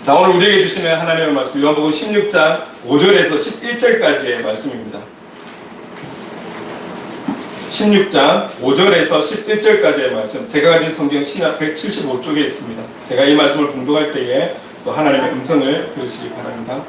자, 오늘 우리에게 주시는 하나님의 말씀, 요한복음 16장 5절에서 11절까지의 말씀입니다. 16장 5절에서 11절까지의 말씀, 제가 가진 성경 신약 175쪽에 있습니다. 제가 이 말씀을 공독할 때에 또 하나님의 음성을 들으시기 바랍니다.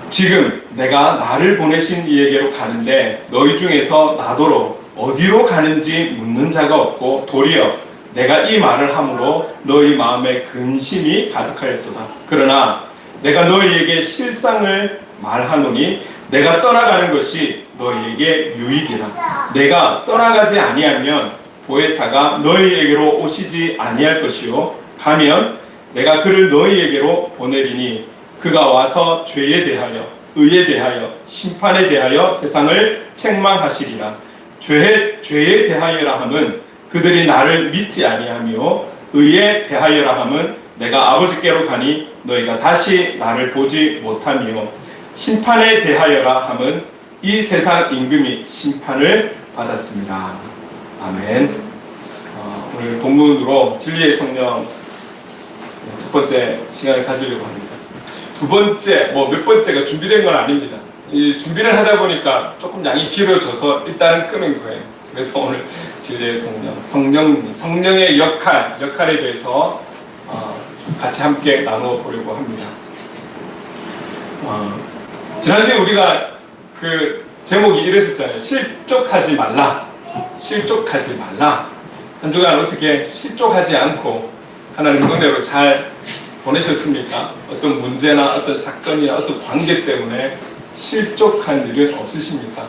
지금 내가 나를 보내신 이에게로 가는데 너희 중에서 나더러 어디로 가는지 묻는 자가 없고 도리어 내가 이 말을 함으로 너희 마음에 근심이 가득하였도다. 그러나 내가 너희에게 실상을 말하노니 내가 떠나가는 것이 너희에게 유익이라. 내가 떠나가지 아니하면 보혜사가 너희에게로 오시지 아니할 것이요 가면 내가 그를 너희에게로 보내리니 그가 와서 죄에 대하여 의에 대하여 심판에 대하여 세상을 책망하시리라. 죄에 대하여라 함은 그들이 나를 믿지 아니하며 의에 대하여라 함은 내가 아버지께로 가니 너희가 다시 나를 보지 못하며 심판에 대하여라 함은 이 세상 임금이 심판을 받았습니다. 아멘. 오늘 본문으로 진리의 성령 첫 번째 시간을 가지려고 합니다. 두 번째, 몇 번째가 준비된 건 아닙니다. 이 준비를 하다 보니까 조금 양이 길어져서 일단은 끄는 거예요. 그래서 오늘 진리의 성령, 성령의 역할에 대해서 같이 함께 나누어 보려고 합니다. 지난주에 우리가 그 제목이 이랬었잖아요. 실족하지 말라. 실족하지 말라. 한 주간 어떻게 실족하지 않고 하나님 은혜로 잘 보내셨습니까? 어떤 문제나 어떤 사건이나 어떤 관계 때문에 실족한 일은 없으십니까?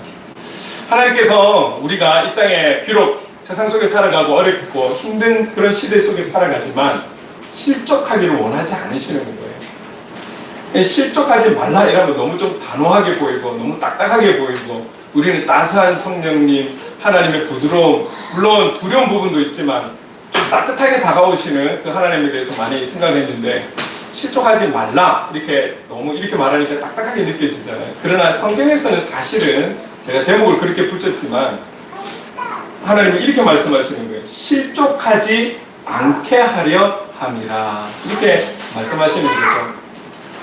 하나님께서 우리가 이 땅에 비록 세상 속에 살아가고 어렵고 힘든 그런 시대 속에 살아가지만 실족하기를 원하지 않으시는 거예요. 실족하지 말라 이러면 너무 좀 단호하게 보이고 너무 딱딱하게 보이고 우리는 따스한 성령님, 하나님의 부드러움, 물론 두려운 부분도 있지만 좀 따뜻하게 다가오시는 그 하나님에 대해서 많이 생각했는데 실족하지 말라 너무 이렇게 말하니까 딱딱하게 느껴지잖아요. 그러나 성경에서는 사실은 제가 제목을 그렇게 붙였지만 하나님은 이렇게 말씀하시는 거예요. 실족하지 않게 하려 함이라 이렇게 말씀하시는 거죠.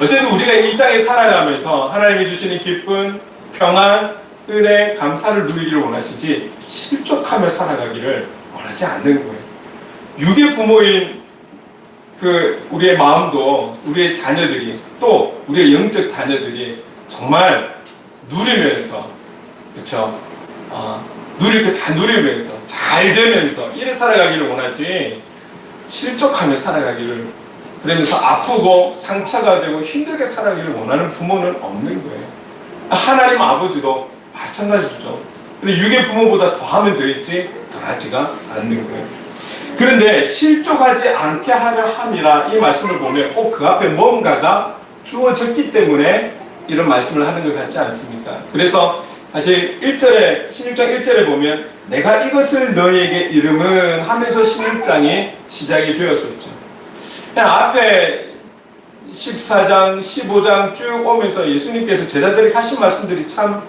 어쨌든 우리가 이 땅에 살아가면서 하나님이 주시는 기쁨, 평안, 은혜, 감사를 누리기를 원하시지 실족하며 살아가기를 원하지 않는 거예요. 육의 부모인 우리의 마음도 우리의 자녀들이 또 우리의 영적 자녀들이 정말 누리면서 그렇죠? 누릴 거 다 누리면서 잘 되면서 이래 살아가기를 원하지 실족하며 살아가기를 그러면서 아프고 상처가 되고 힘들게 살아가기를 원하는 부모는 없는 거예요. 하나님 아버지도 마찬가지죠. 근데 육의 부모보다 더하면 되겠지 덜하지가 않는 거예요. 그런데 실족하지 않게 하려 함이라 이 말씀을 보면 꼭 그 앞에 뭔가가 주어졌기 때문에 이런 말씀을 하는 것 같지 않습니까? 그래서 사실 16장 1절에 보면 내가 이것을 너희에게 이름은 하면서 16장이 시작이 되었었죠. 그냥 앞에 14장, 15장 쭉 오면서 예수님께서 제자들에게 하신 말씀들이 참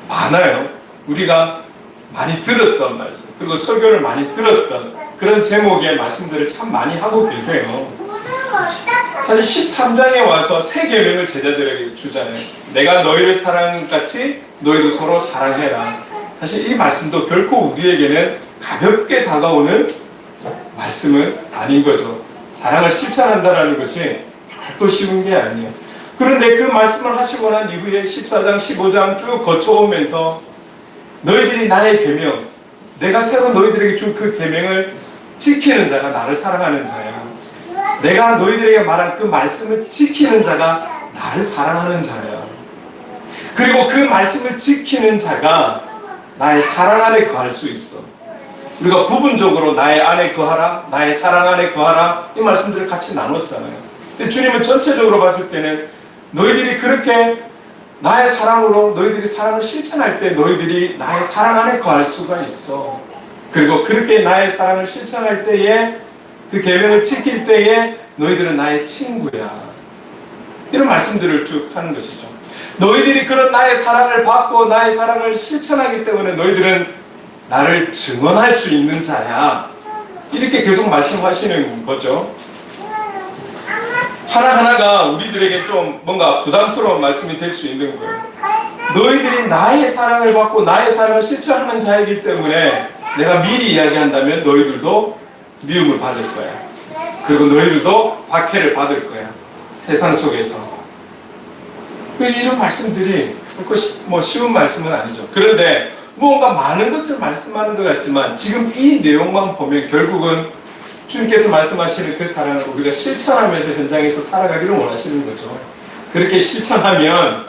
많아요. 우리가 많이 들었던 말씀, 그리고 설교를 많이 들었던 그런 제목의 말씀들을 참 많이 하고 계세요. 사실 13장에 와서 새 계명을 제자들에게 주잖아요. 내가 너희를 사랑같이 너희도 서로 사랑해라. 사실 이 말씀도 결코 우리에게는 가볍게 다가오는 말씀은 아닌 거죠. 사랑을 실천한다는 것이 결코 쉬운 게 아니에요. 그런데 그 말씀을 하시고 난 이후에 14장, 15장 쭉 거쳐오면서 너희들이 나의 계명, 내가 새로 너희들에게 준 그 계명을 지키는 자가 나를 사랑하는 자야. 내가 너희들에게 말한 그 말씀을 지키는 자가 나를 사랑하는 자야. 그리고 그 말씀을 지키는 자가 나의 사랑 안에 거할 수 있어. 우리가 부분적으로 나의 안에 거하라, 나의 사랑 안에 거하라 이 말씀들을 같이 나눴잖아요. 근데 주님은 전체적으로 봤을 때는 너희들이 그렇게 나의 사랑으로 너희들이 사랑을 실천할 때 너희들이 나의 사랑 안에 거할 수가 있어. 그리고 그렇게 나의 사랑을 실천할 때에 그 계명을 지킬 때에 너희들은 나의 친구야. 이런 말씀들을 쭉 하는 것이죠. 너희들이 그런 나의 사랑을 받고 나의 사랑을 실천하기 때문에 너희들은 나를 증언할 수 있는 자야. 이렇게 계속 말씀하시는 거죠. 하나하나가 우리들에게 좀 뭔가 부담스러운 말씀이 될 수 있는 거예요. 너희들이 나의 사랑을 받고 나의 사랑을 실천하는 자이기 때문에 내가 미리 이야기한다면 너희들도 미움을 받을 거야. 그리고 너희들도 박해를 받을 거야. 세상 속에서. 이런 말씀들이 뭐 쉬운 말씀은 아니죠. 그런데 무언가 많은 것을 말씀하는 것 같지만 지금 이 내용만 보면 결국은 주님께서 말씀하시는 그 사랑을 우리가 실천하면서 현장에서 살아가기를 원하시는 거죠. 그렇게 실천하는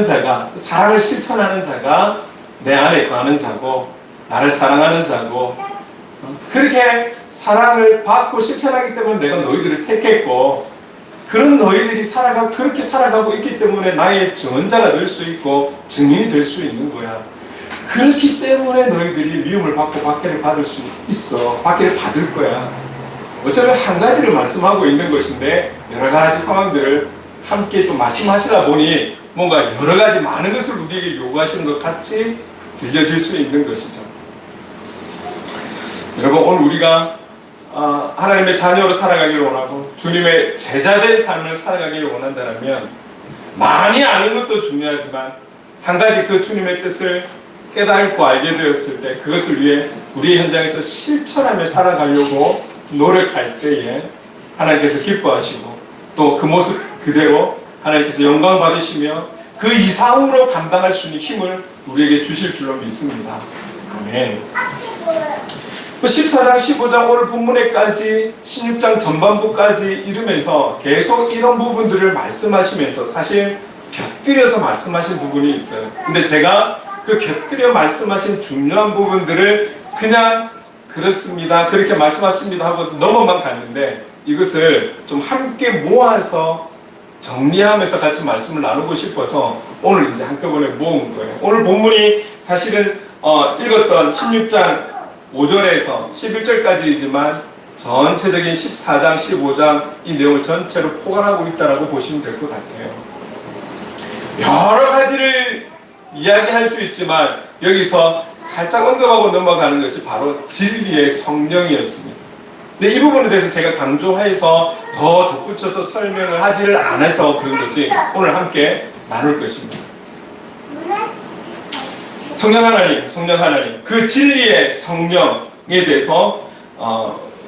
자가, 사랑을 실천하는 자가 내 안에 거하는 자고 나를 사랑하는 자고, 그렇게 사랑을 받고 실천하기 때문에 내가 너희들을 택했고, 그런 너희들이 그렇게 살아가고 있기 때문에 나의 증언자가 될 수 있고 증인이 될 수 있는 거야. 그렇기 때문에 너희들이 미움을 받고 박해를 받을 수 있어. 박해를 받을 거야. 어쩌면 한 가지를 말씀하고 있는 것인데 여러 가지 상황들을 함께 또 말씀하시다 보니 뭔가 여러 가지 많은 것을 우리에게 요구하시는 것 같이 들려질 수 있는 것이죠. 여러분, 오늘 우리가 하나님의 자녀로 살아가기를 원하고 주님의 제자된 삶을 살아가기를 원한다면 많이 아는 것도 중요하지만 한 가지 그 주님의 뜻을 깨닫고 알게 되었을 때 그것을 위해 우리의 현장에서 실천하며 살아가려고 노력할 때에 하나님께서 기뻐하시고 또 그 모습 그대로 하나님께서 영광 받으시며 그 이상으로 감당할 수 있는 힘을 우리에게 주실 줄로 믿습니다. 아멘. 14장, 15장 오늘 본문에까지 16장 전반부까지 이르면서 계속 이런 부분들을 말씀하시면서 사실 곁들여서 말씀하신 부분이 있어요. 근데 제가 그 곁들여 말씀하신 중요한 부분들을 그냥 그렇습니다, 그렇게 말씀하십니다 하고 넘어만 갔는데 이것을 좀 함께 모아서 정리하면서 같이 말씀을 나누고 싶어서 오늘 이제 한꺼번에 모은 거예요. 오늘 본문이 사실은 읽었던 16장 5절에서 11절까지이지만 전체적인 14장, 15장 이 내용을 전체로 포괄하고 있다고 보시면 될 것 같아요. 여러 가지를 이야기할 수 있지만 여기서 살짝 언급하고 넘어가는 것이 바로 진리의 성령이었습니다. 근데 이 부분에 대해서 제가 강조해서 더 덧붙여서 설명을 하지를 않아서 그런 거지 오늘 함께 나눌 것입니다. 성령 하나님, 그 진리의 성령에 대해서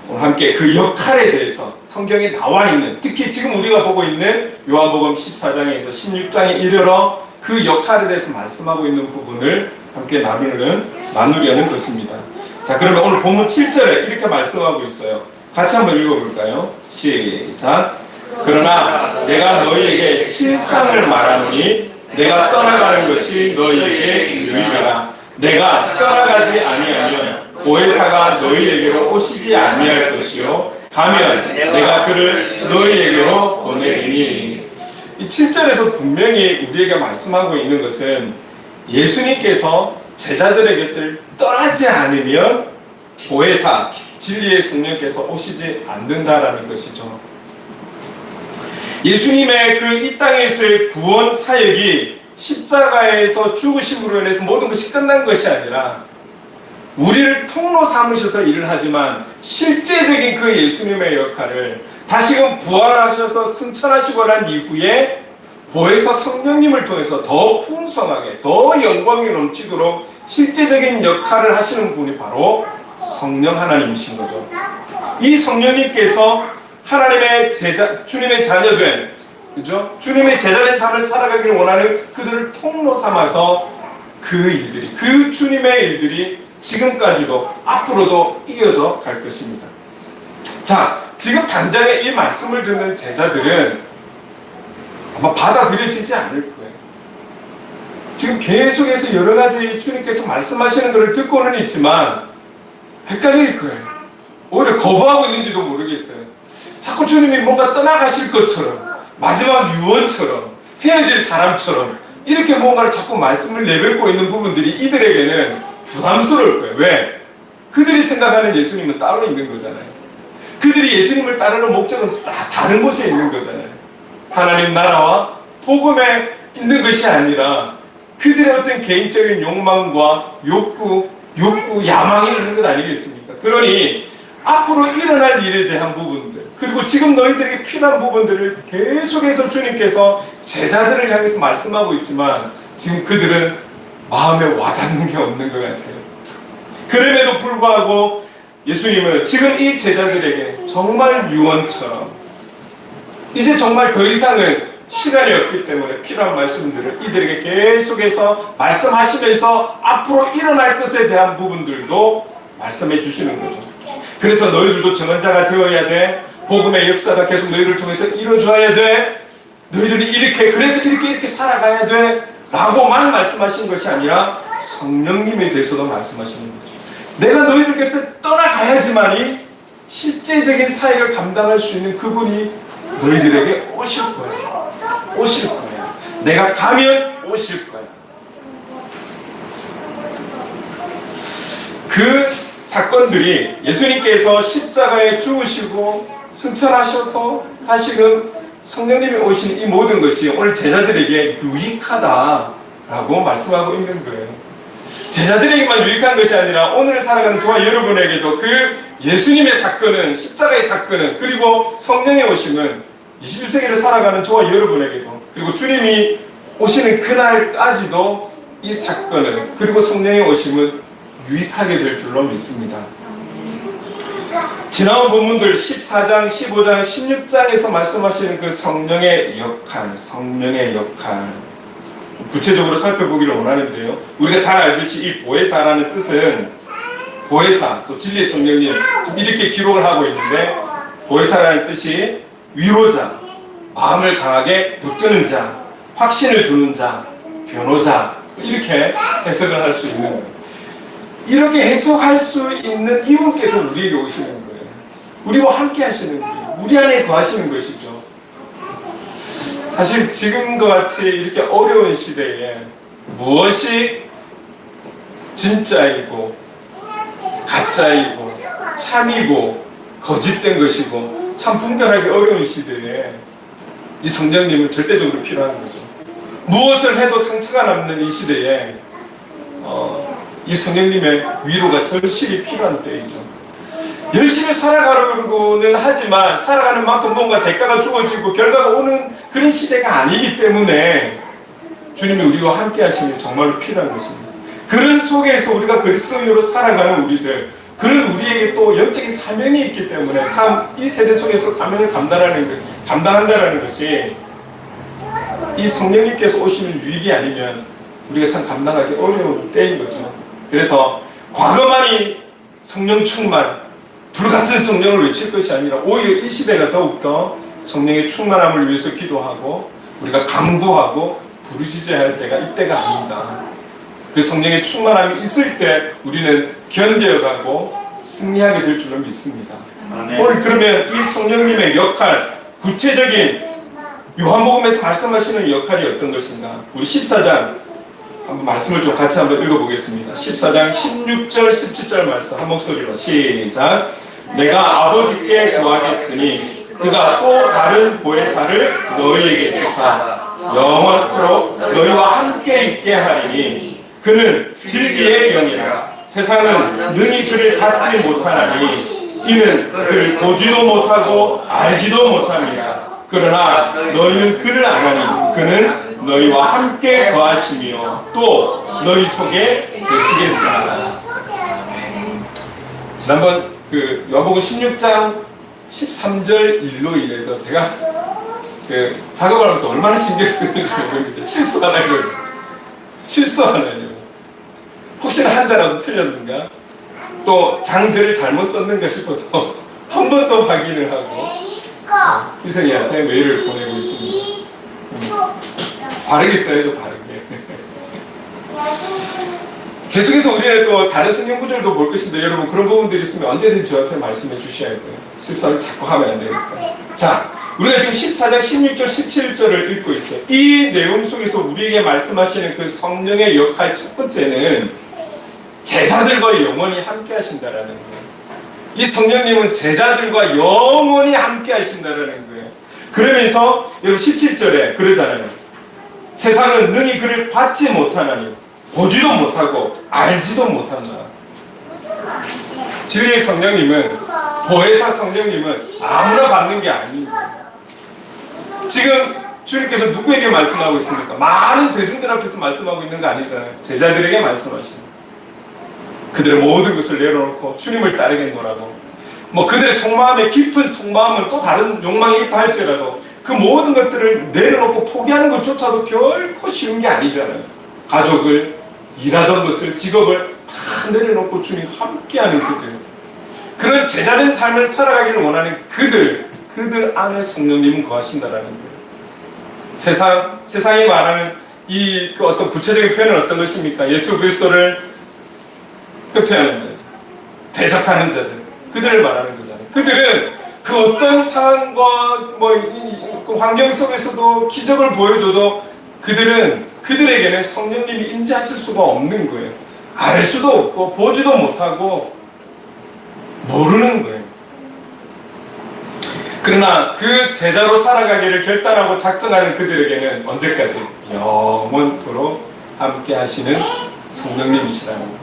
오늘 함께 그 역할에 대해서 성경에 나와 있는, 특히 지금 우리가 보고 있는 요한복음 14장에서 16장에 이르러 그 역할에 대해서 말씀하고 있는 부분을 함께 나누려는 것입니다. 자, 그러면 오늘 본문 7절에 이렇게 말씀하고 있어요. 같이 한번 읽어볼까요? 시작. 그러나 내가 너희에게 실상을 말하노니 내가 떠나가는 것이 너희에게 유익하라. 내가 떠나가지 아니하면 보혜사가 너희에게로 오시지 아니할 것이요 가면 내가 그를 너희에게로 보내리니. 이 7절에서 분명히 우리에게 말씀하고 있는 것은 예수님께서 제자들의 곁을 떠나지 않으면 보혜사, 진리의 성령께서 오시지 않는다라는 것이죠. 예수님의 그 이 땅에서의 구원 사역이 십자가에서 죽으심으로 인해서 모든 것이 끝난 것이 아니라 우리를 통로 삼으셔서 일을 하지만 실제적인 그 예수님의 역할을 다시금 부활하셔서 승천하시고 난 이후에 보혜사 성령님을 통해서 더 풍성하게 더 영광이 넘치도록 실제적인 역할을 하시는 분이 바로 성령 하나님이신 거죠. 이 성령님께서 하나님의 주님의 자녀된, 그죠? 주님의 제자된 삶을 살아가기를 원하는 그들을 통로 삼아서 그 주님의 일들이 지금까지도 앞으로도 이어져 갈 것입니다. 자, 지금 당장에 이 말씀을 듣는 제자들은 아마 받아들여지지 않을 거예요. 지금 계속해서 여러 가지 주님께서 말씀하시는 것을 듣고는 있지만 헷갈릴 거예요. 오히려 거부하고 있는지도 모르겠어요. 자꾸 주님이 뭔가 떠나가실 것처럼, 마지막 유언처럼, 헤어질 사람처럼 이렇게 뭔가를 자꾸 말씀을 내뱉고 있는 부분들이 이들에게는 부담스러울 거예요. 왜? 그들이 생각하는 예수님은 따로 있는 거잖아요. 그들이 예수님을 따르는 목적은 다른 곳에 있는 거잖아요. 하나님 나라와 복음에 있는 것이 아니라 그들의 어떤 개인적인 욕망과 욕구, 야망이 있는 것 아니겠습니까? 그러니 앞으로 일어날 일에 대한 부분들, 그리고 지금 너희들에게 필요한 부분들을 계속해서 주님께서 제자들을 향해서 말씀하고 있지만 지금 그들은 마음에 와닿는 게 없는 것 같아요. 그럼에도 불구하고 예수님은 지금 이 제자들에게 정말 유언처럼 이제 정말 더 이상은 시간이 없기 때문에 필요한 말씀들을 이들에게 계속해서 말씀하시면서 앞으로 일어날 것에 대한 부분들도 말씀해 주시는 거죠. 그래서 너희들도 증언자가 되어야 돼. 복음의 역사가 계속 너희를 통해서 이루어져야 돼. 너희들이 그래서 이렇게 살아가야 돼. 라고만 말씀하신 것이 아니라 성령님에 대해서도 말씀하시는 거죠. 내가 너희들 곁에 떠나가야지만이 실제적인 사역을 감당할 수 있는 그분이 너희들에게 오실 거야. 오실 거야. 내가 가면 오실 거야. 그 사건들이 예수님께서 십자가에 죽으시고 승천하셔서 다시금 성령님이 오신 이 모든 것이 오늘 제자들에게 유익하다라고 말씀하고 있는 거예요. 제자들에게만 유익한 것이 아니라 오늘 살아가는 저와 여러분에게도 그 예수님의 사건은, 십자가의 사건은, 그리고 성령의 오심은 21세기를 살아가는 저와 여러분에게도, 그리고 주님이 오시는 그날까지도 이 사건은, 그리고 성령의 오심은 유익하게 될 줄로 믿습니다. 지나온 본문들 14장, 15장, 16장에서 말씀하시는 그 성령의 역할, 구체적으로 살펴보기를 원하는데요. 우리가 잘 알듯이 이 보혜사라는 뜻은, 보혜사, 또 진리의 성령님 이렇게 기록을 하고 있는데, 보혜사라는 뜻이 위로자, 마음을 강하게 붙드는 자, 확신을 주는 자, 변호자, 이렇게 해석을 할 수 있는 거예요. 이렇게 해석할 수 있는 이분께서 우리에게 오시는 거예요. 우리와 함께 하시는 거예요. 우리 안에 거하시는 것이죠. 사실 지금과 같이 이렇게 어려운 시대에 무엇이 진짜이고 가짜이고 참이고 거짓된 것이고 참 분별하기 어려운 시대에 이 성령님은 절대적으로 필요한 거죠. 무엇을 해도 상처가 남는 이 시대에 이 성령님의 위로가 절실히 필요한 때이죠. 열심히 살아가려고는 하지만 살아가는 만큼 뭔가 대가가 주어지고 결과가 오는 그런 시대가 아니기 때문에 주님이 우리와 함께 하시는 게 정말로 필요한 것입니다. 그런 속에서 우리가 그리스도인으로 살아가는 우리들, 그런 우리에게 또 영적인 사명이 있기 때문에 참 이 세대 속에서 사명을 감당한다는 것이 이 성령님께서 오시는 유익이 아니면 우리가 참 감당하기 어려운 때인 거죠. 그래서 과거만이 성령 충만, 불같은 성령을 외칠 것이 아니라 오히려 이 시대가 더욱더 성령의 충만함을 위해서 기도하고 우리가 강구하고 부르짖어야 할 때가 이때가 아닙니다. 그 성령의 충만함이 있을 때 우리는 견뎌가고 승리하게 될 줄로 믿습니다. 오늘 그러면 이 성령님의 역할, 구체적인 요한복음에서 말씀하시는 역할이 어떤 것인가? 우리 14장 한번 말씀을 좀 같이 한번 읽어보겠습니다. 14장 16절 17절 말씀 한 목소리로 시작. 내가 아버지께 구하겠으니 그가 또 다른 보혜사를 너희에게 주사 영원토록 너희와 함께 있게 하리니 그는 진리의 영이라. 세상은 능히 그를 받지 못하나니 이는 그를 보지도 못하고 알지도 못함이라. 그러나 너희는 그를 아나니 그는 너희와 함께 거하시며 또 너희 속에 계시겠습니다. 지난번 그 요한복음 16장 13절 일로 인해서 제가 그 작업을 하면서 얼마나 신경 쓰는지 모르겠는데 실수하나요? 혹시나 한자라도 틀렸는가? 또 장절을 잘못 썼는가 싶어서 한 번 더 확인을 하고 희성이한테 메일을 보내고 있습니다. 바르게 써야죠, 바르게. 계속해서 우리는 또 다른 성경 구절도 볼 것인데 여러분 그런 부분들이 있으면 언제든지 저한테 말씀해 주셔야 돼요. 실수를 자꾸 하면 안 되니까. 자, 우리가 지금 14장 16절 17절을 읽고 있어요. 이 내용 속에서 우리에게 말씀하시는 그 성령의 역할 첫 번째는 제자들과 영원히 함께 하신다라는 거예요. 이 성령님은 제자들과 영원히 함께 하신다라는 거예요. 그러면서 여러분 17절에 그러잖아요. 세상은 능히 그를 받지 못하나니 보지도 못하고 알지도 못한다. 진리의 성령님은 보혜사 성령님은 아무나 받는 게 아닙니다. 지금 주님께서 누구에게 말씀하고 있습니까? 많은 대중들 앞에서 말씀하고 있는 거 아니잖아요. 제자들에게 말씀하시는. 그들의 모든 것을 내려놓고 주님을 따르겠노라고. 뭐 그들의 속마음의 깊은 속마음은 또 다른 욕망이 있다 할지라도 그 모든 것들을 내려놓고 포기하는 것조차도 결코 쉬운 게 아니잖아요. 가족을, 일하던 것을, 직업을 다 내려놓고 주님과 함께하는 그들, 그런 제자된 삶을 살아가기를 원하는 그들 안에 성령님은 거하신다라는 거예요. 세상이 말하는 그 어떤 구체적인 표현은 어떤 것입니까? 예수 그리스도를 회피하는 자들, 대적하는 자들, 그들을 말하는 거잖아요. 그들은 그 어떤 상황과 그 환경 속에서도 기적을 보여줘도 그들에게는 성령님이 임재하실 수가 없는 거예요. 알 수도 없고 보지도 못하고 모르는 거예요. 그러나 그 제자로 살아가기를 결단하고 작정하는 그들에게는 언제까지? 영원토록 함께 하시는 성령님이시라는 거예요.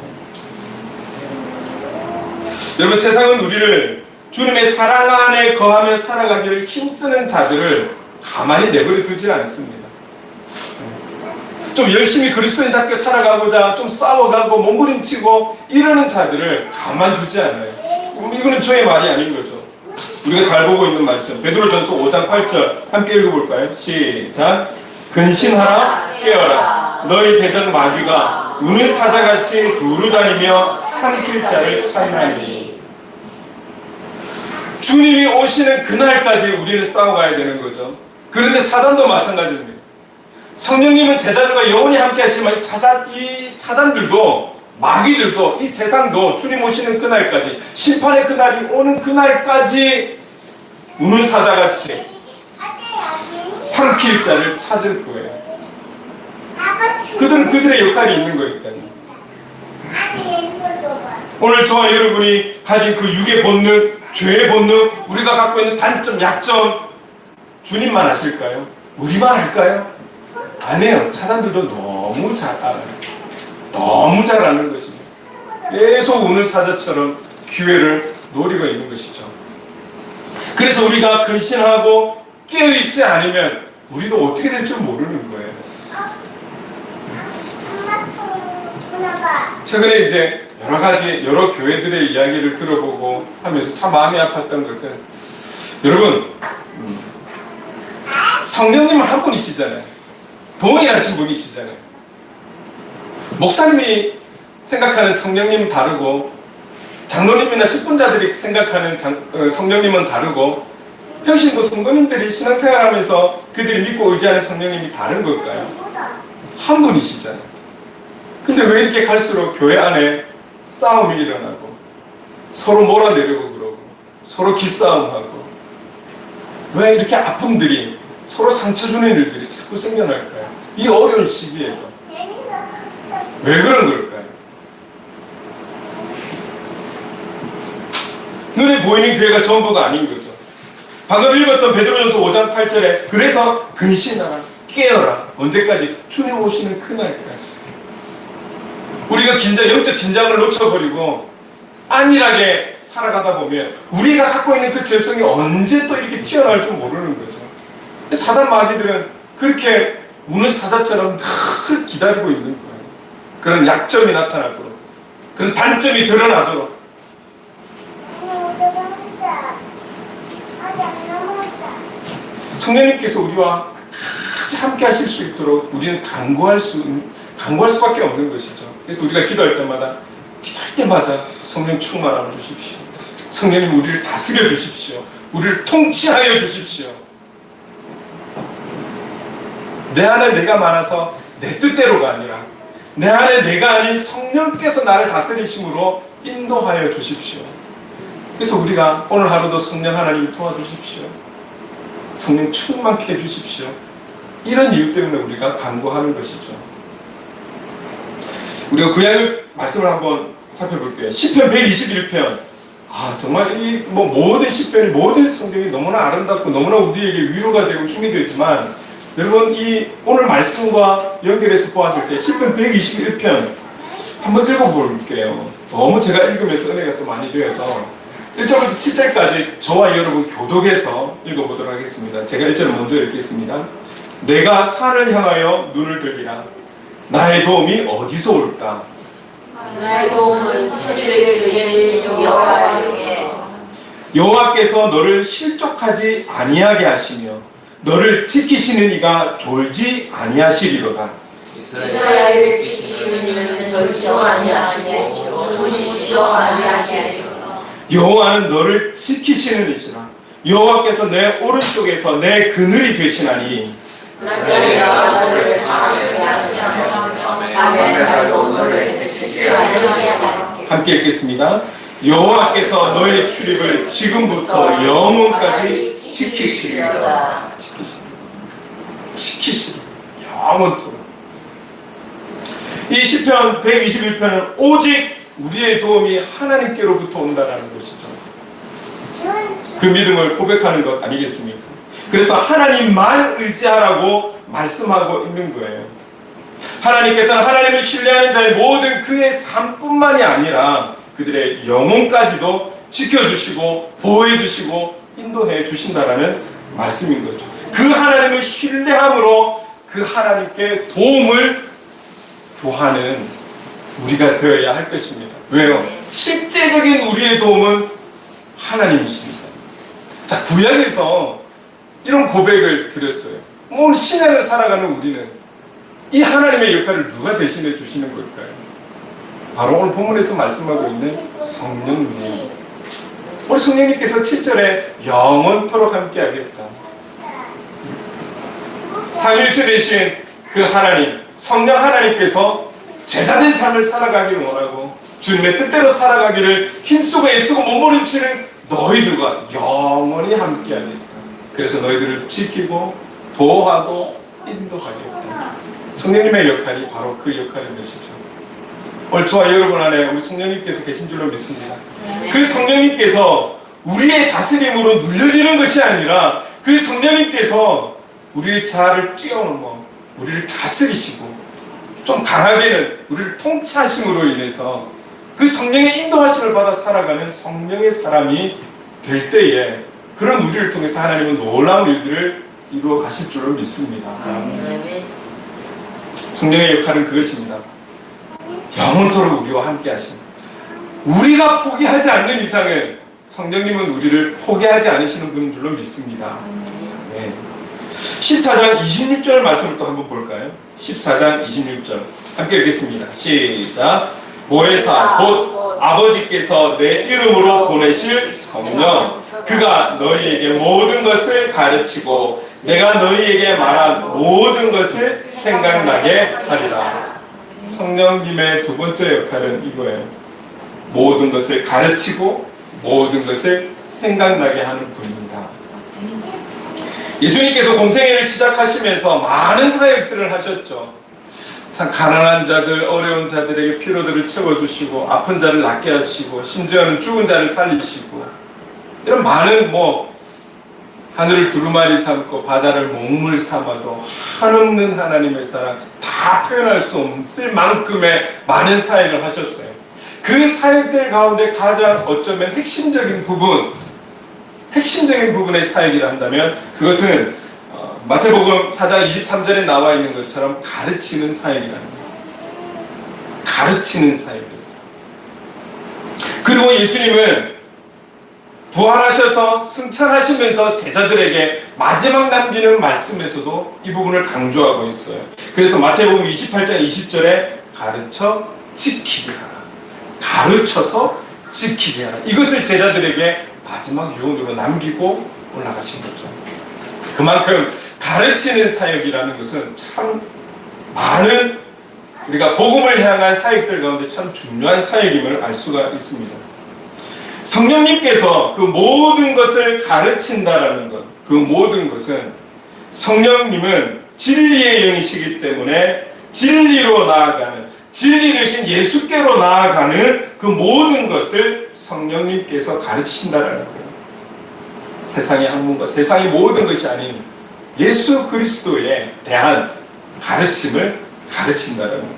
여러분, 세상은 우리를 주님의 사랑 안에 거하며 살아가기를 힘쓰는 자들을 가만히 내버려 두지 않습니다. 좀 열심히 그리스도인답게 살아가고자 좀 싸워가고 몸부림치고 이러는 자들을 가만두지 않아요. 이거는 저의 말이 아닌 거죠. 우리가 잘 보고 있는 말씀, 베드로전서 5장 8절 함께 읽어볼까요? 시작. 근신하라, 깨어라. 너희 대적 마귀가 우는 사자같이 두루다니며 삼킬 자를 찾나니. 주님이 오시는 그날까지 우리는 싸워가야 되는 거죠. 그런데 사단도 마찬가지입니다. 성령님은 제자들과 영원히 함께 하시지만 이 사단들도, 마귀들도, 이 세상도 주님 오시는 그날까지, 심판의 그날이 오는 그날까지 우는 사자같이 삼킬 자를 찾을 거예요. 그들은 그들의 역할이 있는 거니까요. 오늘 저와 여러분이 가진 그 육의 본능, 죄의 본능, 우리가 갖고 있는 단점, 약점, 주님만 아실까요? 우리만 알까요? 아니에요. 사람들도 너무 잘 알아요. 너무 잘 아는 것입니다. 계속 우는 사자처럼 기회를 노리고 있는 것이죠. 그래서 우리가 근신하고 깨어있지 않으면 우리도 어떻게 될지 모르는 거예요. 최근에 이제 여러 교회들의 이야기를 들어보고 하면서 참 마음이 아팠던 것은, 여러분, 성령님은 한 분이시잖아요. 동의하신 분이시잖아요. 목사님이 생각하는 성령님은 다르고, 장로님이나 직분자들이 생각하는 성령님은 다르고, 평신도 성도님들이 신앙생활하면서 그들이 믿고 의지하는 성령님이 다른 걸까요? 한 분이시잖아요. 근데 왜 이렇게 갈수록 교회 안에 싸움이 일어나고 서로 몰아내려고 그러고 서로 기싸움하고, 왜 이렇게 아픔들이, 서로 상처 주는 일들이 자꾸 생겨날까요? 이 어려운 시기에도 왜 그런 걸까요? 눈에 보이는 교회가 전부가 아닌 거죠. 방금 읽었던 베드로전서 5장 8절에 그래서 근신하라, 깨어라. 언제까지? 주님 오시는 그날까지. 우리가 영적 긴장을 놓쳐버리고 안일하게 살아가다 보면 우리가 갖고 있는 그 죄성이 언제 또 이렇게 튀어나올 줄 모르는 거죠. 사단 마귀들은 그렇게 우는 사자처럼 늘 기다리고 있는 거예요. 그런 약점이 나타나도록, 그런 단점이 드러나도록. 성령님께서 우리와 같이 함께 하실 수 있도록 우리는 간구할 수밖에 없는 것이죠. 그래서 우리가 기도할 때마다 성령 충만함을 주십시오. 성령님 우리를 다스려 주십시오. 우리를 통치하여 주십시오. 내 안에 내가 많아서 내 뜻대로가 아니라 내 안에 내가 아닌 성령께서 나를 다스리심으로 인도하여 주십시오. 그래서 우리가 오늘 하루도 성령 하나님 도와주십시오. 성령 충만케 해주십시오. 이런 이유 때문에 우리가 간구하는 것이죠. 우리가 구약 말씀을 한번 살펴볼게요. 시편 121편. 정말 모든 시편이, 모든 성경이 너무나 아름답고 너무나 우리에게 위로가 되고 힘이 되지만, 여러분 이 오늘 말씀과 연결해서 보았을 때 시편 121편 한번 읽어볼게요. 너무 제가 읽으면서 은혜가 또 많이 되어서 1절부터 7절까지 저와 여러분 교독해서 읽어보도록 하겠습니다. 제가 1절을 먼저 읽겠습니다. 내가 산을 향하여 눈을 들리라. 나의 도움이 어디서 올까? 나의 도움은 천주에 계신 여호와께서 여호와께서 너를 실족하지 아니하게 하시며 너를 지키시는 이가 졸지 아니하시리로다. 이스라엘을 지키시는 이는 절지도 아니하시고 조시지도 아니하시리로다. 여호와는 너를 지키시는 이시라. 여호와께서 내 오른쪽에서 내 그늘이 되시나니 내가 너를 사랑하지 않으며 밤에 날도 너를 해치지 아니하게 하리라. 함께 읽겠습니다. 여호와께서 너의 출입을 지금부터 영원까지 지키시리로다. 지키시리라. 영원토록. 이 시편 121편은 오직 우리의 도움이 하나님께로부터 온다는 것이죠. 그 믿음을 고백하는 것 아니겠습니까? 그래서 하나님만 의지하라고 말씀하고 있는 거예요. 하나님께서는 하나님을 신뢰하는 자의 모든 그의 삶뿐만이 아니라 그들의 영혼까지도 지켜주시고 보호해주시고 인도해 주신다라는 말씀인 거죠. 그 하나님을 신뢰함으로 그 하나님께 도움을 구하는 우리가 되어야 할 것입니다. 왜요? 실제적인 우리의 도움은 하나님이십니다. 자, 구약에서 이런 고백을 드렸어요. 오늘 신앙을 살아가는 우리는 이 하나님의 역할을 누가 대신해 주시는 걸까요? 바로 오늘 본문에서 말씀하고 있는 성령님. 우리 성령님께서 7절에 영원토록 함께하겠다. 삼위일체 되신 그 하나님, 성령 하나님께서 제자된 삶을 살아가기를 원하고 주님의 뜻대로 살아가기를 힘쓰고 애쓰고 몸부림치는 너희들과 영원히 함께하겠다. 그래서 너희들을 지키고 보호하고 인도하겠다. 성령님의 역할이 바로 그 역할인 것이죠. 오늘 저와 여러분 안에 우리 성령님께서 계신 줄로 믿습니다. 그 성령님께서 우리의 다스림으로 눌려지는 것이 아니라 그 성령님께서 우리의 자아를 뛰어넘어 우리를 다스리시고 좀 강하게는 우리를 통치하심으로 인해서 그 성령의 인도하심을 받아 살아가는 성령의 사람이 될 때에 그런 우리를 통해서 하나님은 놀라운 일들을 이루어 가실 줄을 믿습니다. 성령의 역할은 그것입니다. 영원토록 우리와 함께 하십니다. 우리가 포기하지 않는 이상은 성령님은 우리를 포기하지 않으시는 분인 줄로 믿습니다. 네. 14장 26절 말씀을 또 한번 볼까요? 14장 26절 함께 읽겠습니다. 시작. 모혜사 곧 아버지께서 내 이름으로 보내실 성령 그가 너희에게 모든 것을 가르치고 내가 너희에게 말한 모든 것을 생각나게 하리라. 성령님의 두 번째 역할은 이거예요. 모든 것을 가르치고 모든 것을 생각나게 하는 분입니다. 예수님께서 공생애를 시작하시면서 많은 사역들을 하셨죠. 참 가난한 자들, 어려운 자들에게 피로들을 채워주시고 아픈 자를 낫게 하시고 심지어는 죽은 자를 살리시고 이런 많은 하늘을 두루마리 삼고 바다를 먹물 삼아도 한없는 하나님의 사랑 다 표현할 수 없을 만큼의 많은 사역을 하셨어요. 그 사역들 가운데 가장 어쩌면 핵심적인 부분의 사역이라 한다면 그것은 마태복음 4장 23절에 나와 있는 것처럼 가르치는 사역이라는 거예요. 가르치는 사역이었어요. 그리고 예수님은 부활하셔서 승천하시면서 제자들에게 마지막 남기는 말씀에서도 이 부분을 강조하고 있어요. 그래서 마태복음 28장 20절에 가르쳐 지키게 하라. 가르쳐서 지키게 하라. 이것을 제자들에게 마지막 유언으로 남기고 올라가신 거죠. 그만큼 가르치는 사역이라는 것은 참 많은 우리가 복음을 향한 사역들 가운데 참 중요한 사역임을 알 수가 있습니다. 성령님께서 그 모든 것을 가르친다라는 것, 그 모든 것은 성령님은 진리의 영이시기 때문에 진리로 나아가는 진리이신 예수께로 나아가는 그 모든 것을 성령님께서 가르치신다라는 거예요. 세상의 학문과 세상의 모든 것이 아닌 예수 그리스도에 대한 가르침을 가르친다라는 거예요.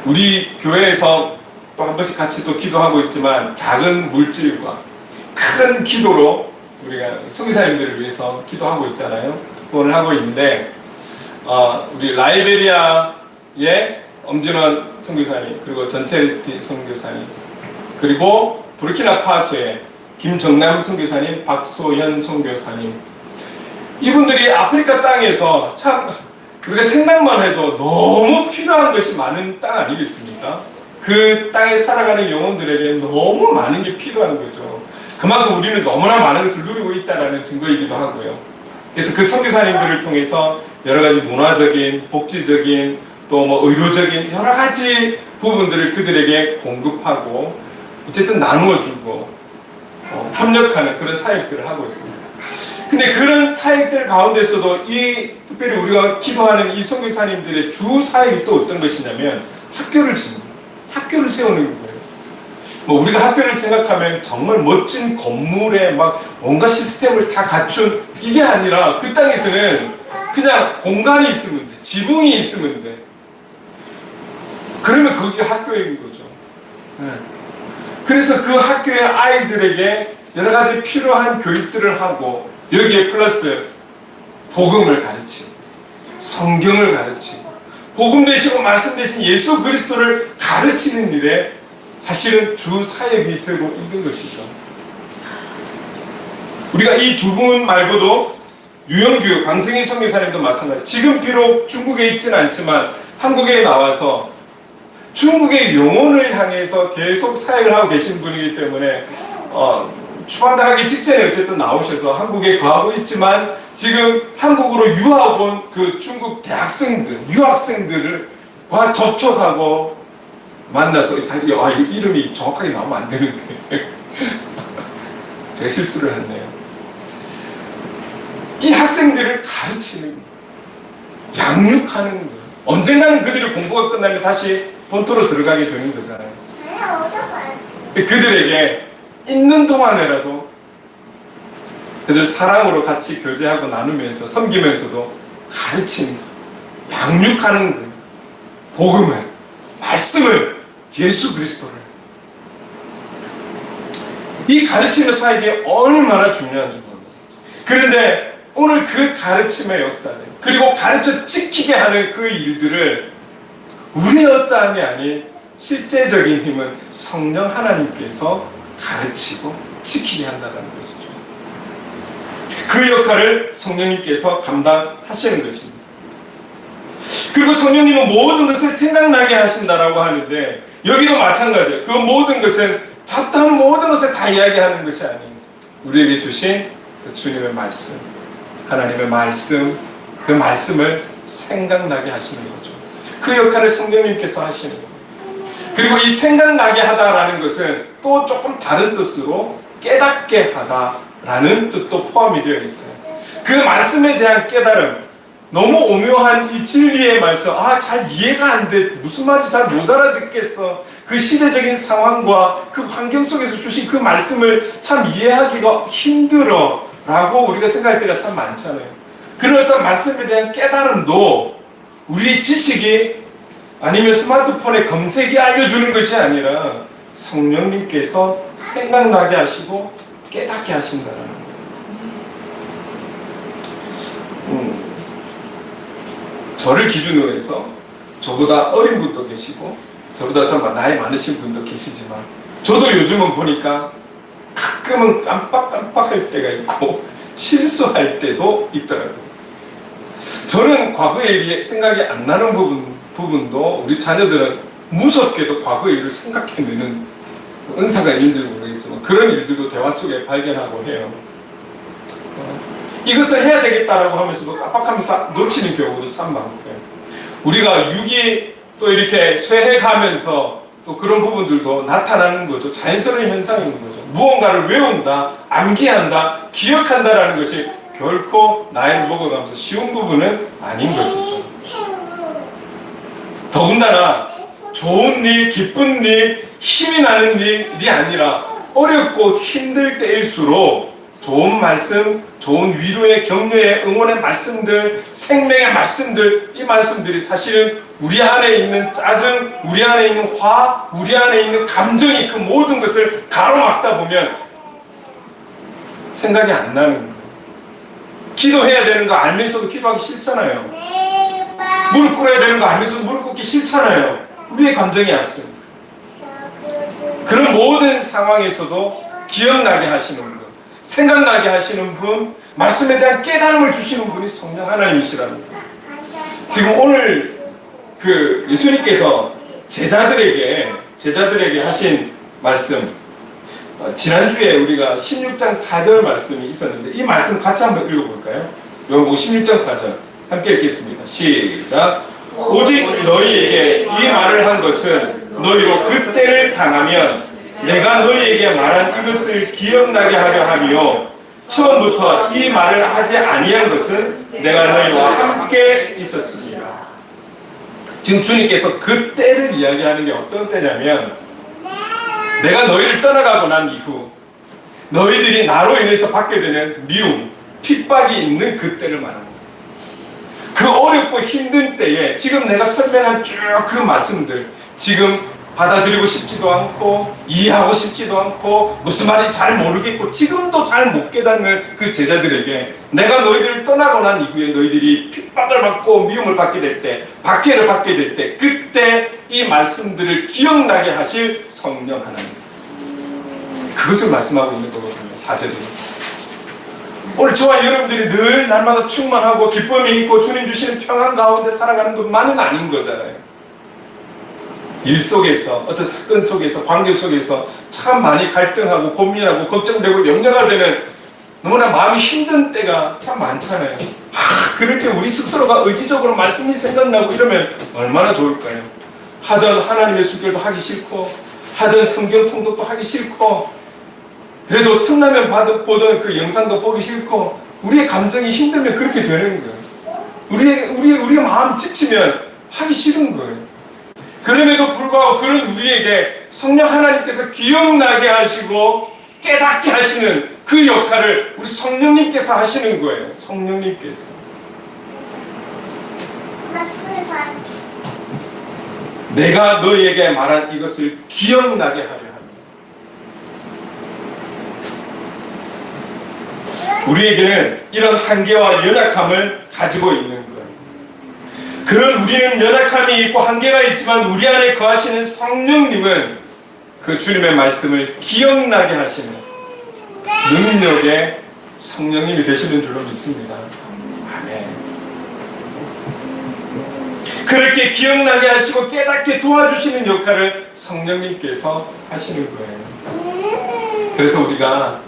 우리 교회에서 또 한 번씩 같이 또 기도하고 있지만 작은 물질과 큰 기도로 우리가 선교사님들을 위해서 기도하고 있잖아요. 후원을 하고 있는데 우리 라이베리아의 엄진원 선교사님, 그리고 전체리티 선교사님, 그리고 부르키나파소의 김정남 선교사님, 박소현 선교사님, 이분들이 아프리카 땅에서 참 우리가 생각만 해도 너무 필요한 것이 많은 땅 아니겠습니까? 그 땅에 살아가는 영혼들에게 너무 많은 게 필요한 거죠. 그만큼 우리는 너무나 많은 것을 누리고 있다는 증거이기도 하고요. 그래서 그 선교사님들을 통해서 여러 가지 문화적인, 복지적인, 또 뭐 의료적인 여러 가지 부분들을 그들에게 공급하고 어쨌든 나누어주고 협력하는 그런 사역들을 하고 있습니다. 근데 그런 사역들 가운데서도 이 특별히 우리가 기도하는 이 선교사님들의 주 사역이 또 어떤 것이냐면 학교를 짓는, 학교를 세우는 거예요. 뭐 우리가 학교를 생각하면 정말 멋진 건물에 막 온갖 시스템을 다 갖춘 이게 아니라 그 땅에서는 그냥 공간이 있으면 돼, 지붕이 있으면 돼. 그러면 그게 학교인 거죠. 네. 그래서 그 학교의 아이들에게 여러 가지 필요한 교육들을 하고 여기에 플러스 복음을 가르치고 성경을 가르치고 복음 되시고 말씀 되신 예수 그리스도를 가르치는 일에 사실은 주 사역이 되고 있는 것이죠. 우리가 이 두 분 말고도 유영규, 방승희 선교사님도 마찬가지. 지금 비록 중국에 있지는 않지만 한국에 나와서 중국의 영혼을 향해서 계속 사역을 하고 계신 분이기 때문에 추방당하기 직전에 어쨌든 나오셔서 한국에 거하고 있지만 지금 한국으로 유학 온 그 중국 대학생들, 유학생들과 접촉하고 만나서 이거 이름이 정확하게 나오면 안 되는데 제가 실수를 했네요. 이 학생들을 가르치는, 양육하는 거예요. 언젠가는 그들의 공부가 끝나면 다시 본토로 들어가게 되는 거잖아요. 그들에게 있는 동안에라도 그들 사랑으로 같이 교제하고 나누면서 섬기면서도 가르치는 거예요. 양육하는 거예요. 복음을, 말씀을, 예수 그리스도를. 이 가르치는 사역이 얼마나 중요한지 모릅니다. 그런데 오늘 그 가르침의 역사들, 그리고 가르쳐 지키게 하는 그 일들을 우리의 어떠함이 아닌 실제적인 힘은 성령 하나님께서 가르치고 지키게 한다는 것이죠. 그 역할을 성령님께서 감당하시는 것입니다. 그리고 성령님은 모든 것을 생각나게 하신다라고 하는데 여기도 마찬가지예요. 그 모든 것은 잡다한 모든 것을 다 이야기하는 것이 아닌 우리에게 주신 그 주님의 말씀, 하나님의 말씀, 그 말씀을 생각나게 하시는 거죠. 그 역할을 성령님께서 하시는 거예요. 그리고 이 생각나게 하다라는 것은 또 조금 다른 뜻으로 깨닫게 하다라는 뜻도 포함이 되어 있어요. 그 말씀에 대한 깨달음, 너무 오묘한 이 진리의 말씀, 잘 이해가 안 돼, 무슨 말인지 잘 못 알아듣겠어. 그 시대적인 상황과 그 환경 속에서 주신 그 말씀을 참 이해하기가 힘들어 라고 우리가 생각할 때가 참 많잖아요. 그런 어떤 말씀에 대한 깨달음도 우리 지식이 아니면 스마트폰의 검색이 알려주는 것이 아니라 성령님께서 생각나게 하시고 깨닫게 하신다는 거예요. 저를 기준으로 해서 저보다 어린 분도 계시고 저보다 더 나이 많으신 분도 계시지만 저도 요즘은 보니까 가끔은 깜빡깜빡할 때가 있고 실수할 때도 있더라고요. 저는 과거의 일이 생각이 안 나는 부분도 우리 자녀들은 무섭게도 과거의 일을 생각해내는 은사가 있는지 모르겠지만 그런 일들도 대화 속에 발견하고 해요. 이것을 해야 되겠다라고 하면서도 깜빡하면서 놓치는 경우도 참 많고요. 우리가 6.2 또 이렇게 쇠해가면서 또 그런 부분들도 나타나는 거죠. 자연스러운 현상인 거죠. 무언가를 외운다, 암기한다, 기억한다라는 것이 결코 나이를 먹어가면서 쉬운 부분은 아닌 것이죠. 더군다나 좋은 일, 기쁜 일, 힘이 나는 일이 아니라 어렵고 힘들 때일수록 좋은 말씀, 좋은 위로의 격려의 응원의 말씀들, 생명의 말씀들, 이 말씀들이 사실은 우리 안에 있는 짜증, 우리 안에 있는 화, 우리 안에 있는 감정이 그 모든 것을 가로막다 보면 생각이 안 나는 거예요. 기도해야 되는 거 알면서도 기도하기 싫잖아요. 무릎 꿇어야 되는 거 알면서도 무릎 꿇기 싫잖아요. 우리의 감정이 앞섭니다. 그런 모든 상황에서도 기억나게 하시는 분, 생각나게 하시는 분, 말씀에 대한 깨달음을 주시는 분이 성령 하나님이시랍니다. 지금 오늘 그 예수님께서 제자들에게 하신 말씀, 지난주에 우리가 16장 4절 말씀이 있었는데 이 말씀 같이 한번 읽어볼까요? 요한복음 16장 4절 함께 읽겠습니다. 시작. 오직 너희에게 이 말을 한 것은 너희로 그때를 당하면 내가 너희에게 말한 이것을 기억나게 하려 하며 처음부터 이 말을 하지 아니한 것은 내가 너희와 함께 있었습니다. 지금 주님께서 그 때를 이야기하는 게 어떤 때냐면 내가 너희를 떠나가고 난 이후 너희들이 나로 인해서 받게 되는 미움, 핍박이 있는 그 때를 말합니다. 그 어렵고 힘든 때에 지금 내가 설명한 쭉 그 말씀들 지금 받아들이고 싶지도 않고 이해하고 싶지도 않고 무슨 말인지 잘 모르겠고 지금도 잘 못 깨닫는 그 제자들에게 내가 너희들을 떠나고 난 이후에 너희들이 핍박을 받고 미움을 받게 될 때, 박해를 받게 될 때 그때 이 말씀들을 기억나게 하실 성령 하나님, 그것을 말씀하고 있는 거거든요. 4절이. 오늘 저와 여러분들이 늘 날마다 충만하고 기쁨이 있고 주님 주시는 평안 가운데 살아가는 것만은 아닌 거잖아요. 일 속에서, 어떤 사건 속에서, 관계 속에서 참 많이 갈등하고 고민하고 걱정되고 염려가 되는 너무나 마음이 힘든 때가 참 많잖아요. 그렇게 우리 스스로가 의지적으로 말씀이 생각나고 이러면 얼마나 좋을까요? 하던 하나님의 순결도 하기 싫고 하던 성경 통독도 하기 싫고 그래도 틈나면 보던 그 영상도 보기 싫고 우리의 감정이 힘들면 그렇게 되는 거예요. 우리의 마음이 지치면 하기 싫은 거예요. 그럼에도 불구하고 그런 우리에게 성령 하나님께서 기억나게 하시고 깨닫게 하시는 그 역할을 우리 성령님께서 하시는 거예요. 성령님께서. 내가 너희에게 말한 이것을 기억나게 하려 합니다. 우리에게는 이런 한계와 연약함을 가지고 있는 거예요. 그런 우리는 연약함이 있고 한계가 있지만 우리 안에 거하시는 성령님은 그 주님의 말씀을 기억나게 하시는 능력의 성령님이 되시는 줄로 믿습니다. 아멘. 그렇게 기억나게 하시고 깨닫게 도와주시는 역할을 성령님께서 하시는 거예요. 그래서 우리가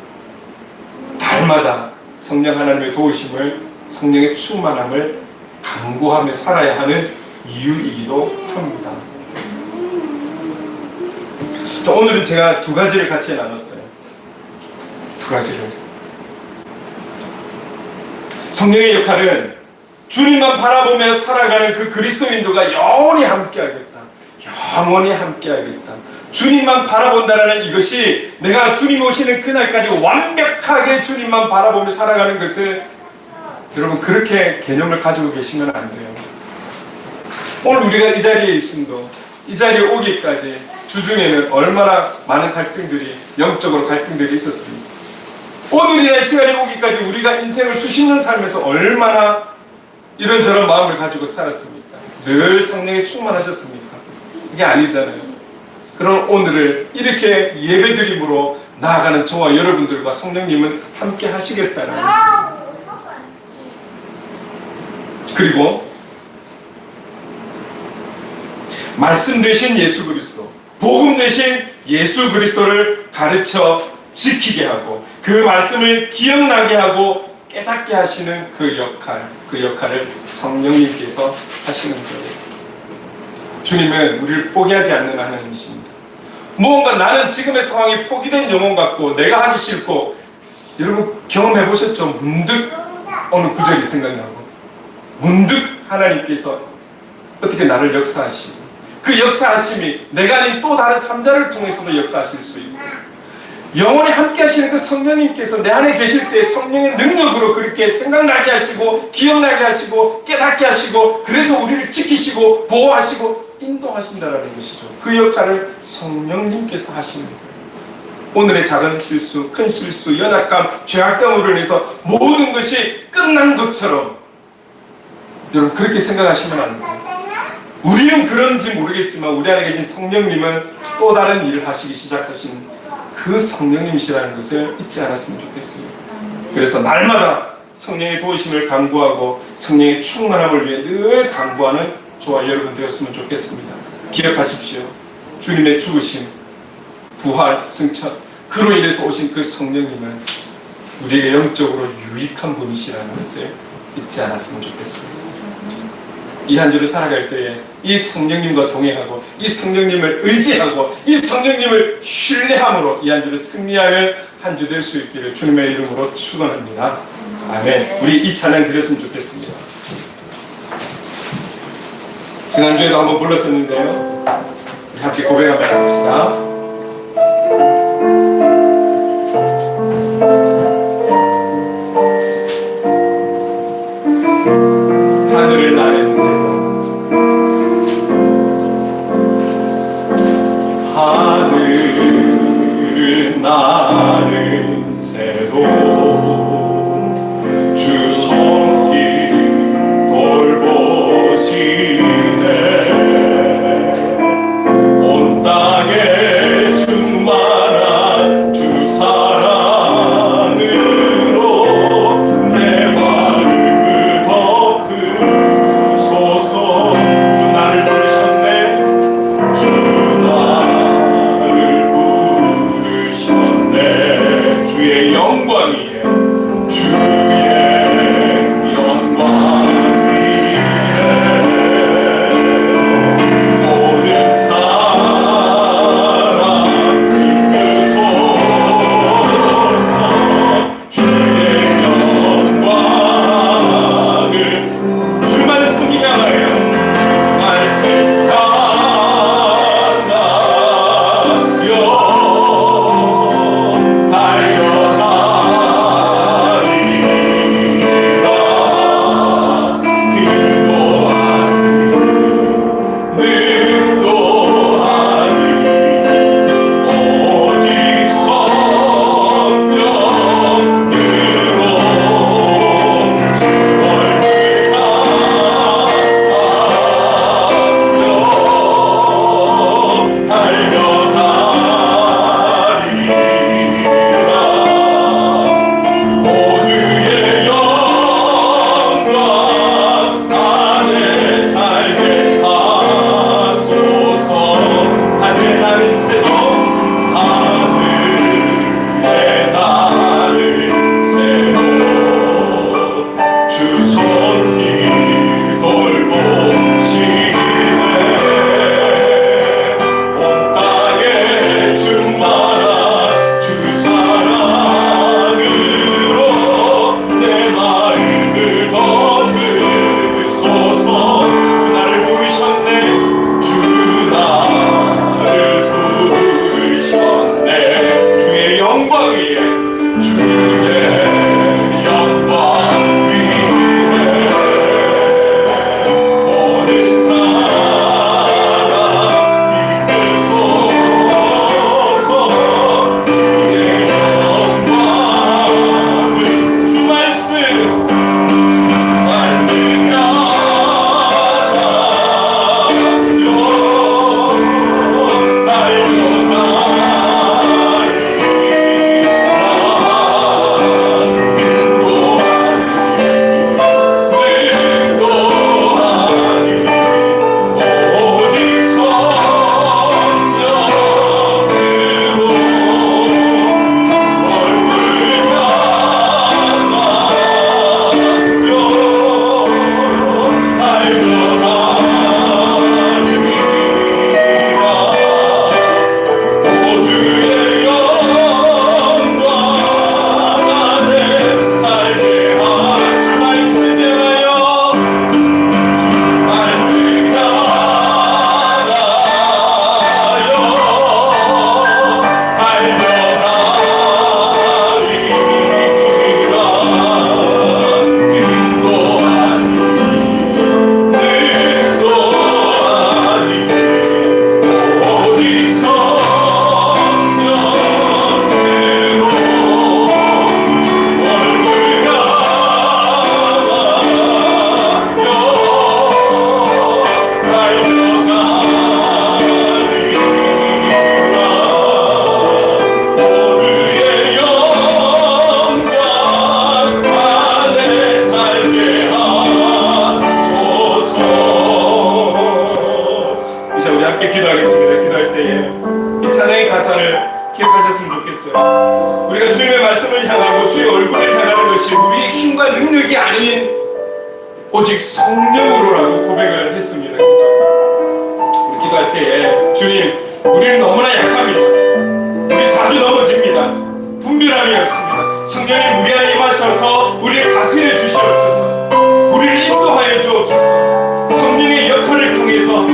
날마다 성령 하나님의 도우심을, 성령의 충만함을 강구하며 살아야 하는 이유이기도 합니다. 자, 오늘은 제가 두 가지를 같이 나눴어요. 두 가지를. 성령의 역할은 주님만 바라보며 살아가는 그 그리스도인들과 영원히 함께하겠다. 영원히 함께하겠다. 주님만 바라본다라는 이것이 내가 주님 오시는 그날까지 완벽하게 주님만 바라보며 살아가는 것을 여러분 그렇게 개념을 가지고 계시면 안 돼요. 오늘 우리가 이 자리에 있음도 이 자리에 오기까지 주중에는 얼마나 많은 갈등들이, 영적으로 갈등들이 있었습니까? 오늘이라는 시간에 오기까지 우리가 인생을 수십 년 살면서 얼마나 이런저런 마음을 가지고 살았습니까? 늘 성령에 충만하셨습니까? 이게 아니잖아요. 그럼 오늘을 이렇게 예배드림으로 나아가는 저와 여러분들과 성령님은 함께 하시겠다는 거예요. 그리고 말씀 되신 예수 그리스도, 복음 되신 예수 그리스도를 가르쳐 지키게 하고 그 말씀을 기억나게 하고 깨닫게 하시는 그 역할을 성령님께서 하시는 거예요. 주님은 우리를 포기하지 않는 하나님이십니다. 무언가 나는 지금의 상황이 포기된 영혼 같고 내가 하기 싫고, 여러분 경험해 보셨죠? 문득 어느 구절이 생각나고 문득 하나님께서 어떻게 나를 역사하시고 그 역사하심이 내가 아닌 또 다른 삼자를 통해서도 역사하실 수 있고 영원히 함께 하시는 그 성령님께서 내 안에 계실 때 성령의 능력으로 그렇게 생각나게 하시고 기억나게 하시고 깨닫게 하시고 그래서 우리를 지키시고 보호하시고 인도하신다는 것이죠. 그 역할을 성령님께서 하시는 거예요. 오늘의 작은 실수, 큰 실수, 연약감, 죄악됨으로 인해서 모든 것이 끝난 것처럼 여러분 그렇게 생각하시면 안 돼요. 우리는 그런지 모르겠지만 우리 안에 계신 성령님은 또 다른 일을 하시기 시작하신 그 성령님이시라는 것을 잊지 않았으면 좋겠습니다. 그래서 날마다 성령의 도우심을 간구하고 성령의 충만함을 위해 늘 간구하는 저와 여러분 되었으면 좋겠습니다. 기억하십시오. 주님의 죽으심, 부활, 승천, 그로 인해서 오신 그 성령님은 우리에게 영적으로 유익한 분이시라는 것을 잊지 않았으면 좋겠습니다. 이 한 주를 살아갈 때에 이 성령님과 동행하고 이 성령님을 의지하고 이 성령님을 신뢰함으로 이 한 주를 승리하는 한 주 될 수 있기를 주님의 이름으로 축원합니다. 아멘. 우리 이 찬양 드렸으면 좋겠습니다. 지난주에도 한번 불렀었는데요. 우리 함께 고백 한번 해봅시다. 하늘을 나는 새로 하늘을 나는 새로 주 손길 돌보시네 온 땅에 충만한 주 사랑으로 내 마음을 덮으소서. 주 나를 부르셨네 주 나를 부르셨네 주의 영광 위에 가사를 기억하셨으면 좋겠어요. 우리가 주님의 말씀을 향하고 주의 얼굴을 향하는 것이 우리의 힘과 능력이 아닌 오직 성령으로라고 고백을 했습니다. 우리 기도할 때에 주님, 우리는 너무나 약합니다. 우리 자주 넘어집니다. 분별함이 없습니다. 성령님 우리 안에 임하셔서 우리를 다스려 주시옵소서. 우리를 인도하여 주옵소서. 성령의 역할을 통해서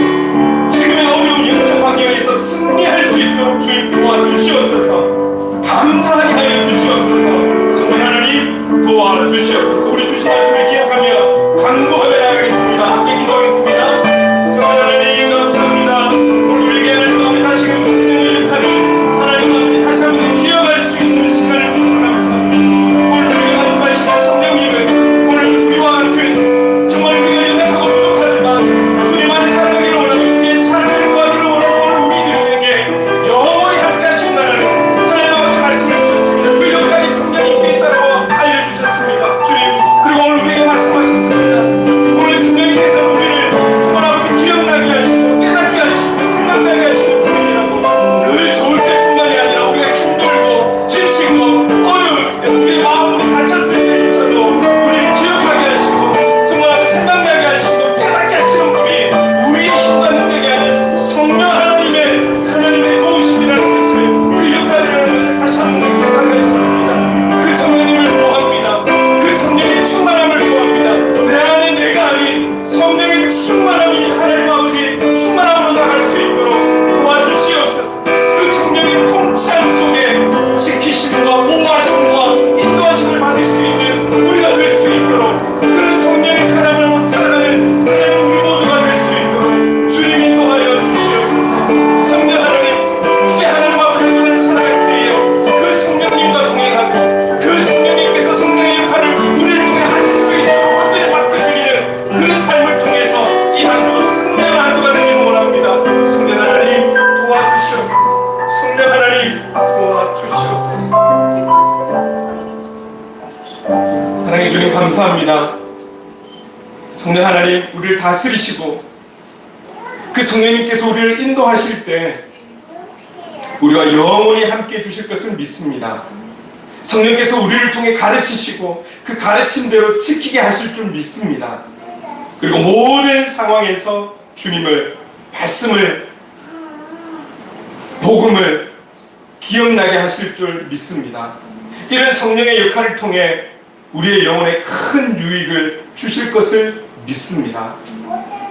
지금의 어려운 영적 환경에서 승리할 수 있도록 주님 도와주시옵소서. 감사하게 하여 주시옵소서. 성령 하나님 도와주시옵소서. 우리 주신 말씀을 기억하며 간구하며 나가겠습니다. 함께 기도하겠습니다. 성령 하나님 감사합니다. 오늘 우리에게 하나님 마음에 다시금 성령의 역할을 하나님 마음에 다시 한번 기억할 수 있는 시간을 주셔서 감사합니다. 오늘 우리에게 말씀하시는 성령님은 오늘 우리와 같은 정말 우리가 연약하고 부족하지만 주님 안에 살아가기를 원하고 주님의 사랑을 구하기를 원하고 오늘 우리들에게 영원히 함께 하신다는 하나님 아버지의 말씀을 주셨습니다. 그 역할이 성령님께 있다고 알려주셨습니다. 주님, 그리고 오늘 우리에게 말씀하셨습니다. 오늘 성령님께서 우리를 정말 아버지 기억나게 하시고 깨닫게 하시고 생각나게 하시고 주님이라고 늘 좋을 때뿐만이 아니라 우리가 힘들고 지치고 어려울 때 우리의 마음이 다쳤을 때조차도 우리를 기억하게 하시고 정말 생각나게 하시고 깨닫게 하시는 분이 우리의 힘과 능력이 아닌 성령 하나님의 도우심이라는 것을 그 역할이라는 것을 다시 한번 기억하게 하셨습니다. 그 성령님을 구합니다. 그 성령의 충만함을 구합니다. 내 안에 내가 아닌 성령의 충만함이 하나님 아버지의 충만함으로 나갈 수 있도록 도와주시옵소서. 그 성령의 통치함 속에 지키심과 보호하심과 인도하심을 받을 수 있는 우리가 될 수 있도록 그런 성령의 사람을 살아가는 하나님 우리 모두가 될 수 있도록 주님 인도하여 주시옵소서. 성령 하나님, 이제 하나님 아버지 하나님을 살아갈 때에요 그 성령님과 동행하고 그 성령님께서 성령의 역할을 우리를 통해 하실 수 있도록 온전히 바꿔드리는 그런 삶을 통해서 이 한 주도 승리의 한 주가 되기를 원합니다. 성령 하나님 도와주시옵소서. 성령 하나님 도와주시옵소서. 사랑해 주님 감사합니다. 성령 하나님 우리를 다스리시고 그 성령님께서 우리를 인도하실 때 우리와 영원히 함께 해주실 것을 믿습니다. 성령께서 우리를 통해 가르치시고 그 가르침대로 지키게 하실 줄 믿습니다. 그리고 모든 상황에서 주님을 말씀을 복음을 기억나게 하실 줄 믿습니다. 이런 성령의 역할을 통해 우리의 영혼에 큰 유익을 주실 것을 믿습니다.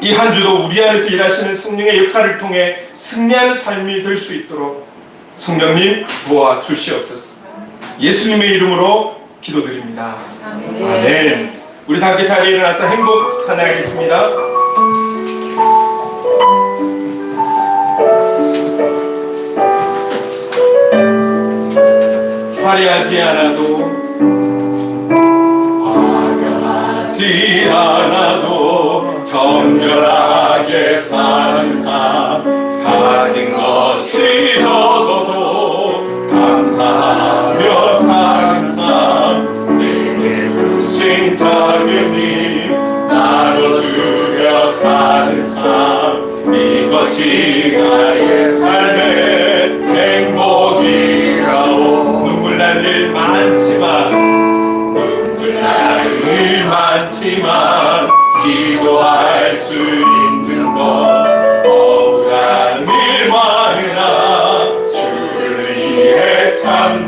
이 한 주도 우리 안에서 일하시는 성령의 역할을 통해 승리하는 삶이 될 수 있도록 성령님 도와주시옵소서. 예수님의 이름으로 기도드립니다. 아멘. 우리 다 함께 자리에 일어나서 행복 찬양하겠습니다. 화려하지 않아도 정결하게 사는 삶, 가진 것이 적어도 감사하며 사는 삶, 내게 주신 작은 힘 나눠주며 사는 삶, 이것이 나의 삶의 행복이라오. 눈물 날 일 많지만 기도할 수 있는 것, 억울한 일 많으나 주를 위해 참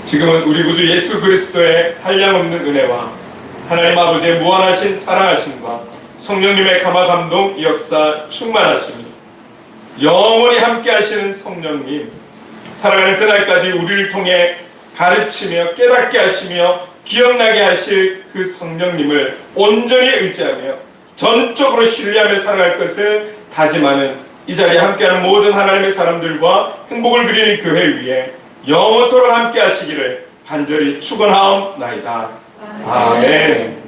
지금은 우리 구주 예수 그리스도의 한량없는 은혜와 하나님 아버지의 무한하신 사랑하심과 성령님의 감화 감동 역사 충만하심이 영원히 함께 하시는 성령님, 살아가는 그날까지 우리를 통해 가르치며 깨닫게 하시며 기억나게 하실 그 성령님을 온전히 의지하며 전적으로 신뢰하며 살아갈 것을 다짐하는 이 자리에 함께하는 모든 하나님의 사람들과 행복을 그리는 교회 위에 영원토록 함께 하시기를 간절히 축원하옵나이다. 아멘.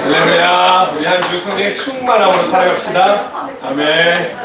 할렐루야. 우리 한 주 성령의 충만함으로 살아갑시다. 아멘.